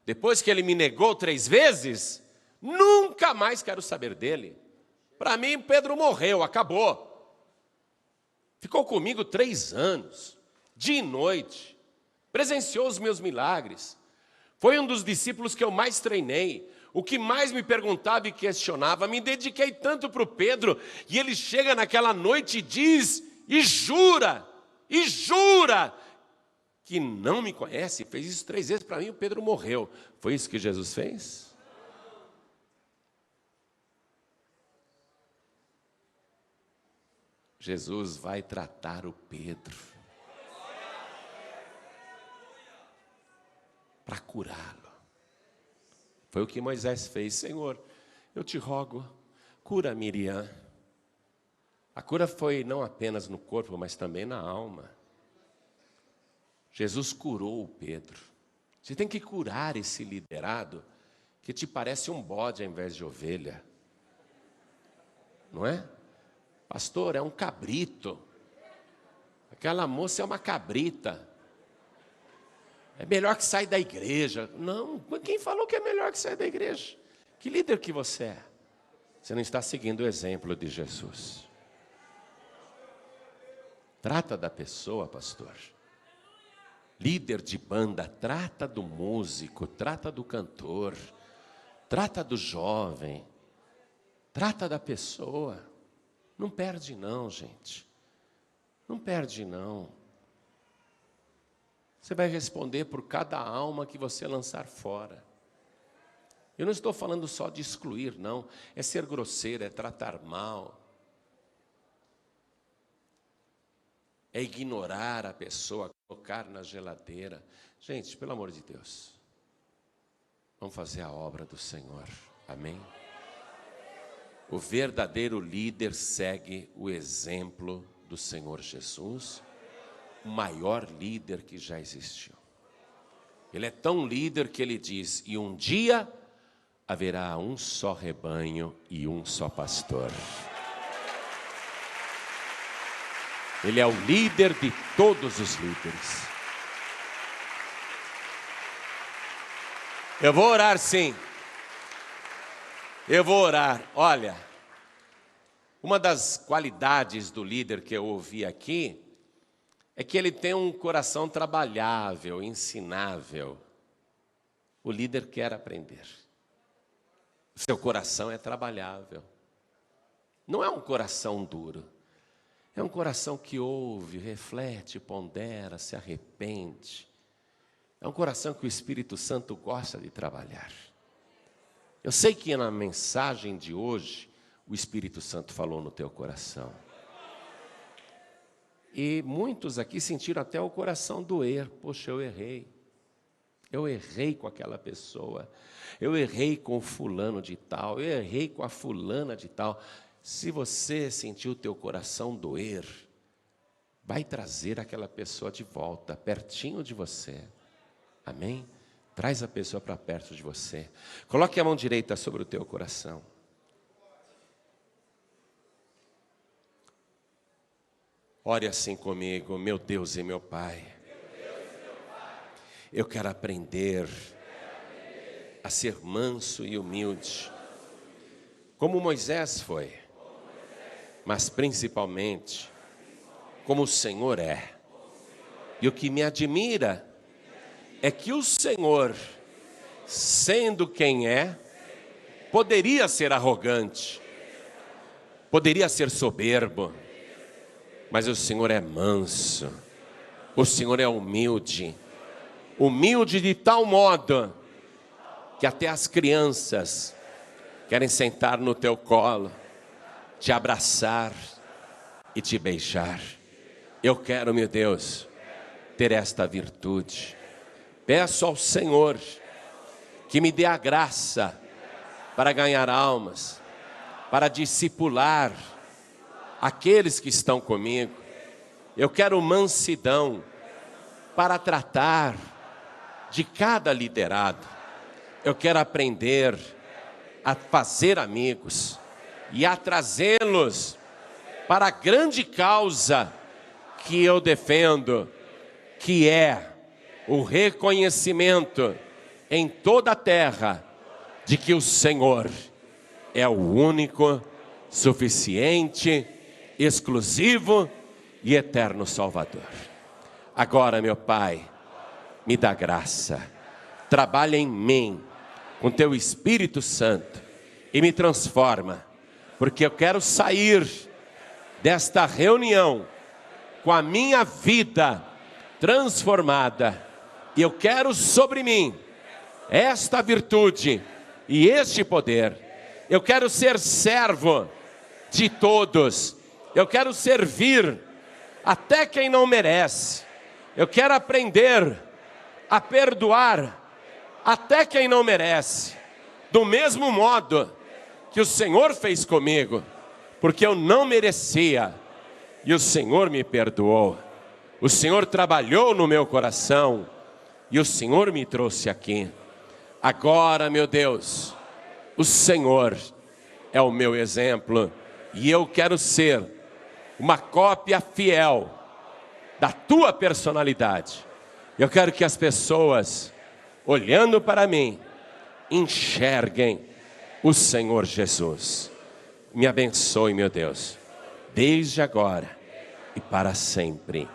depois que ele me negou 3 vezes, nunca mais quero saber dele. Para mim, Pedro morreu, acabou. Ficou comigo 3 anos, dia e noite, presenciou os meus milagres. Foi um dos discípulos que eu mais treinei, o que mais me perguntava e questionava. Me dediquei tanto para o Pedro, e ele chega naquela noite e diz, e jura, que não me conhece. Fez isso 3 vezes para mim, o Pedro morreu. Foi isso que Jesus fez? Jesus vai tratar o Pedro para curá-lo. Foi o que Moisés fez. Senhor, eu te rogo, cura Miriam. A cura foi não apenas no corpo, mas também na alma. Jesus curou o Pedro. Você tem que curar esse liderado que te parece um bode ao invés de ovelha. Não é? Pastor, é um cabrito. Aquela moça é uma cabrita. É melhor que saia da igreja. Não, quem falou que é melhor que saia da igreja? Que líder que você é? Você não está seguindo o exemplo de Jesus. Trata da pessoa, pastor. Líder de banda, trata do músico, trata do cantor, trata do jovem, trata da pessoa. Não perde não, gente. Não perde não. Você vai responder por cada alma que você lançar fora. Eu não estou falando só de excluir, não. É ser grosseiro, é tratar mal. é ignorar a pessoa, colocar na geladeira. Gente, pelo amor de Deus, vamos fazer a obra do Senhor, amém? O verdadeiro líder segue o exemplo do Senhor Jesus, o maior líder que já existiu. Ele é tão líder que ele diz: e um dia haverá um só rebanho e um só pastor. Ele é o líder de todos os líderes. Eu vou orar, sim. Eu vou orar. Olha, uma das qualidades do líder que eu ouvi aqui é que ele tem um coração trabalhável, ensinável. O líder quer aprender. O seu coração é trabalhável. Não é um coração duro. É um coração que ouve, reflete, pondera, se arrepende. É um coração que o Espírito Santo gosta de trabalhar. Eu sei que na mensagem de hoje, o Espírito Santo falou no teu coração. E muitos aqui sentiram até o coração doer. Poxa, eu errei. Eu errei com aquela pessoa. Eu errei com o fulano de tal. Eu errei com a fulana de tal. Se você sentiu o teu coração doer, vai trazer aquela pessoa de volta, pertinho de você. Amém? Traz a pessoa para perto de você. Coloque a mão direita sobre o teu coração. Ore assim comigo: meu Deus e meu Pai. Eu quero aprender a ser manso e humilde, como Moisés foi, mas principalmente como o Senhor é. E o que me admira é que o Senhor, sendo quem é, poderia ser arrogante, poderia ser soberbo, mas o Senhor é manso, o Senhor é humilde, humilde de tal modo que até as crianças querem sentar no teu colo, te abraçar e te beijar. Eu quero, meu Deus, ter esta virtude. Peço ao Senhor que me dê a graça para ganhar almas, para discipular aqueles que estão comigo. Eu quero mansidão para tratar de cada liderado. Eu quero aprender a fazer amigos e a trazê-los para a grande causa que eu defendo, que é o reconhecimento em toda a terra de que o Senhor é o único, suficiente, exclusivo e eterno Salvador. Agora, meu Pai, me dá graça, trabalha em mim com teu Espírito Santo e me transforma, porque eu quero sair desta reunião com a minha vida transformada. E eu quero sobre mim esta virtude e este poder. Eu quero ser servo de todos. Eu quero servir até quem não merece. Eu quero aprender a perdoar até quem não merece. Do mesmo modo que o Senhor fez comigo, porque eu não merecia e o Senhor me perdoou. O Senhor trabalhou no meu coração e o Senhor me trouxe aqui. Agora, meu Deus, o Senhor é o meu exemplo e eu quero ser uma cópia fiel da tua personalidade. Eu quero que as pessoas, olhando para mim, enxerguem o Senhor Jesus. Me abençoe, meu Deus, desde agora e para sempre.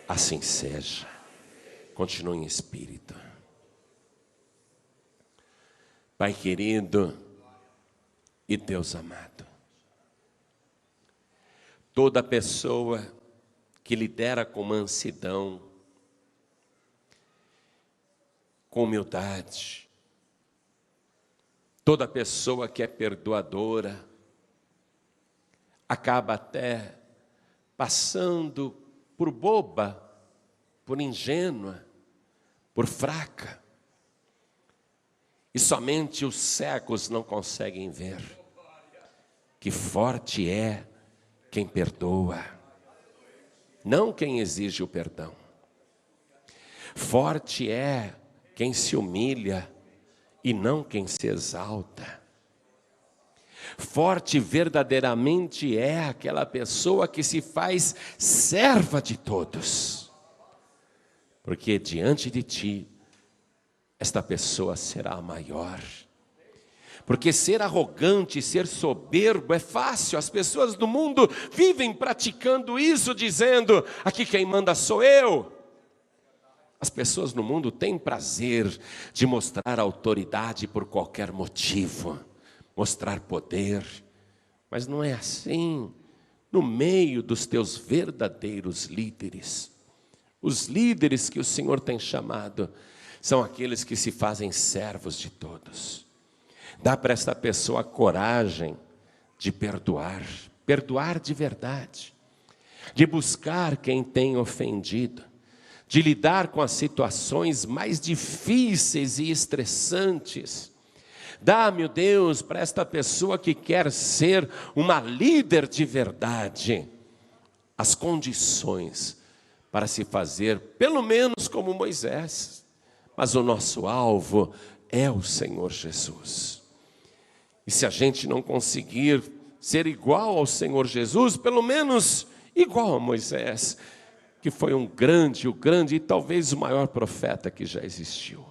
Assim seja. Continue em espírito. Pai querido e Deus amado, toda pessoa que lidera com mansidão, com humildade, toda pessoa que é perdoadora, acaba até passando por boba, por ingênua, por fraca. E somente os cegos não conseguem ver que forte é quem perdoa, não quem exige o perdão. Forte é quem se humilha e não quem se exalta. Forte verdadeiramente é aquela pessoa que se faz serva de todos, porque diante de ti, esta pessoa será a maior. Porque ser arrogante, ser soberbo é fácil. As pessoas do mundo vivem praticando isso, dizendo: aqui quem manda sou eu. As pessoas no mundo têm prazer de mostrar autoridade por qualquer motivo, mostrar poder. Mas não é assim no meio dos teus verdadeiros líderes. Os líderes que o Senhor tem chamado são aqueles que se fazem servos de todos. Dá para esta pessoa a coragem de perdoar, perdoar de verdade, de buscar quem tem ofendido, de lidar com as situações mais difíceis e estressantes. Dá, meu Deus, para esta pessoa que quer ser uma líder de verdade, as condições para se fazer, pelo menos como Moisés. Mas o nosso alvo é o Senhor Jesus. E se a gente não conseguir ser igual ao Senhor Jesus, pelo menos igual a Moisés, que foi o grande e talvez o maior profeta que já existiu,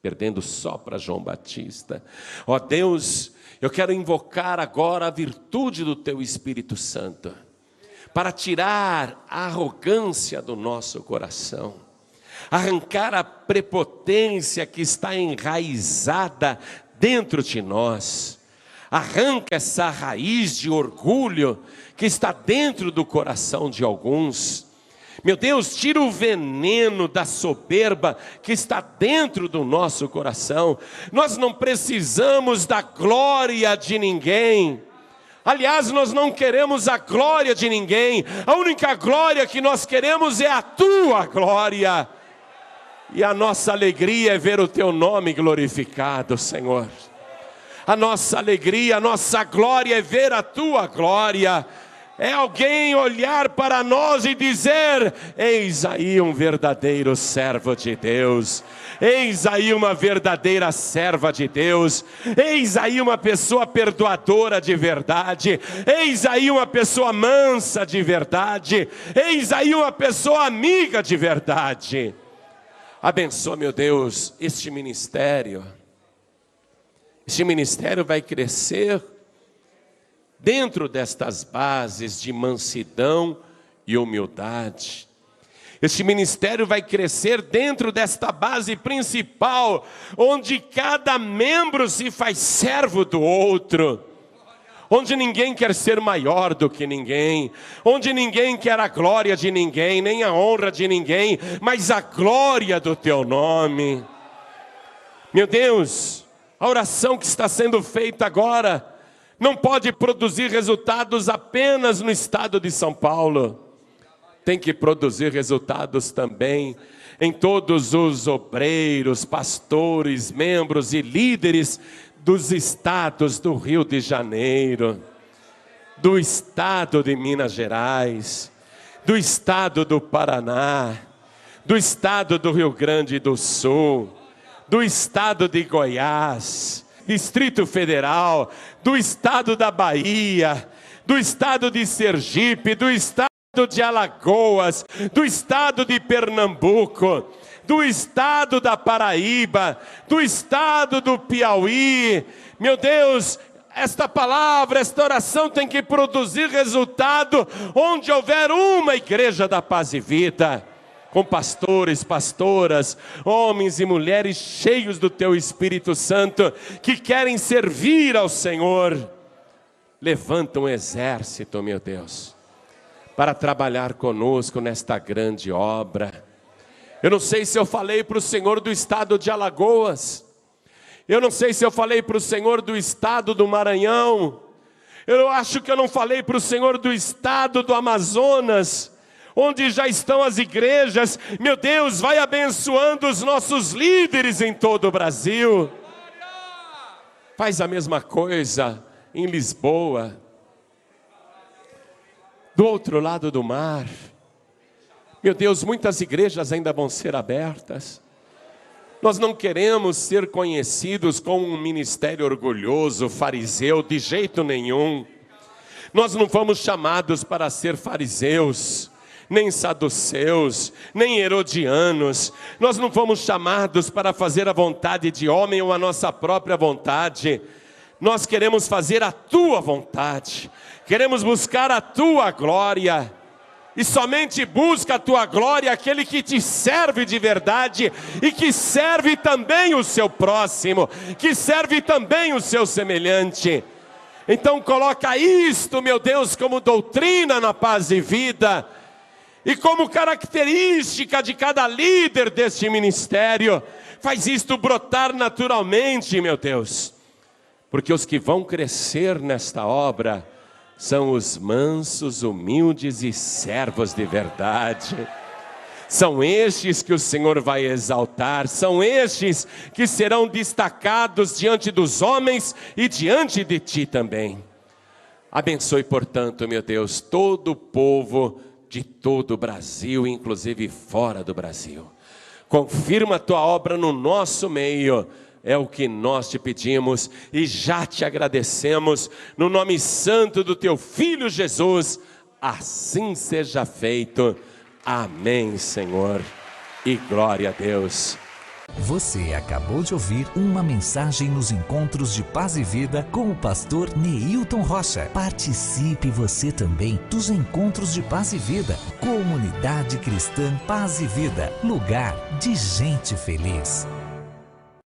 perdendo só para João Batista. Ó Deus, eu quero invocar agora a virtude do Teu Espírito Santo, para tirar a arrogância do nosso coração, arrancar a prepotência que está enraizada dentro de nós. Arranca essa raiz de orgulho que está dentro do coração de alguns. Meu Deus, tira o veneno da soberba que está dentro do nosso coração. Nós não precisamos da glória de ninguém. Aliás, nós não queremos a glória de ninguém. A única glória que nós queremos é a Tua glória. E a nossa alegria é ver o Teu nome glorificado, Senhor. A nossa alegria, a nossa glória é ver a Tua glória. É alguém olhar para nós e dizer: eis aí um verdadeiro servo de Deus. Eis aí uma verdadeira serva de Deus. Eis aí uma pessoa perdoadora de verdade. Eis aí uma pessoa mansa de verdade. Eis aí uma pessoa amiga de verdade. Abençoa, meu Deus, este ministério. Este ministério vai crescer dentro destas bases de mansidão e humildade. Este ministério vai crescer dentro desta base principal, onde cada membro se faz servo do outro, onde ninguém quer ser maior do que ninguém, onde ninguém quer a glória de ninguém, nem a honra de ninguém, mas a glória do Teu nome. Meu Deus, a oração que está sendo feita agora não pode produzir resultados apenas no estado de São Paulo. Tem que produzir resultados também em todos os obreiros, pastores, membros e líderes dos estados do Rio de Janeiro, do estado de Minas Gerais, do estado do Paraná, do estado do Rio Grande do Sul, do estado de Goiás, Distrito Federal, do estado da Bahia, do estado de Sergipe, do estado de Alagoas, do estado de Pernambuco, do estado da Paraíba, do estado do Piauí. Meu Deus, esta palavra, esta oração tem que produzir resultado onde houver uma igreja da Paz e Vida, com pastores, pastoras, homens e mulheres cheios do Teu Espírito Santo, que querem servir ao Senhor. Levanta um exército, meu Deus, para trabalhar conosco nesta grande obra. Eu não sei se eu falei para o Senhor do estado de Alagoas, eu não sei se eu falei para o Senhor do estado do Maranhão, eu acho que eu não falei para o Senhor do estado do Amazonas, onde já estão as igrejas, meu Deus, vai abençoando os nossos líderes em todo o Brasil. Faz a mesma coisa em Lisboa, do outro lado do mar. Meu Deus, muitas igrejas ainda vão ser abertas. Nós não queremos ser conhecidos como um ministério orgulhoso, fariseu, de jeito nenhum. Nós não fomos chamados para ser fariseus, nem saduceus, nem herodianos. Nós não fomos chamados para fazer a vontade de homem ou a nossa própria vontade. Nós queremos fazer a tua vontade, queremos buscar a tua glória. E somente busca a tua glória aquele que te serve de verdade e que serve também o seu próximo, que serve também o seu semelhante. Então coloca isto, meu Deus, como doutrina na Paz e Vida e como característica de cada líder deste ministério. Faz isto brotar naturalmente, meu Deus, porque os que vão crescer nesta obra são os mansos, humildes e servos de verdade. São estes que o Senhor vai exaltar, são estes que serão destacados diante dos homens e diante de ti também. Abençoe, portanto, meu Deus, todo o povo de todo o Brasil, inclusive fora do Brasil. Confirma a tua obra no nosso meio. É o que nós te pedimos e já te agradecemos, no nome santo do teu Filho Jesus, assim seja feito. Amém, Senhor, e glória a Deus. Você acabou de ouvir uma mensagem nos Encontros de Paz e Vida com o pastor Neilton Rocha. Participe você também dos Encontros de Paz e Vida. Comunidade Cristã Paz e Vida, lugar de gente feliz.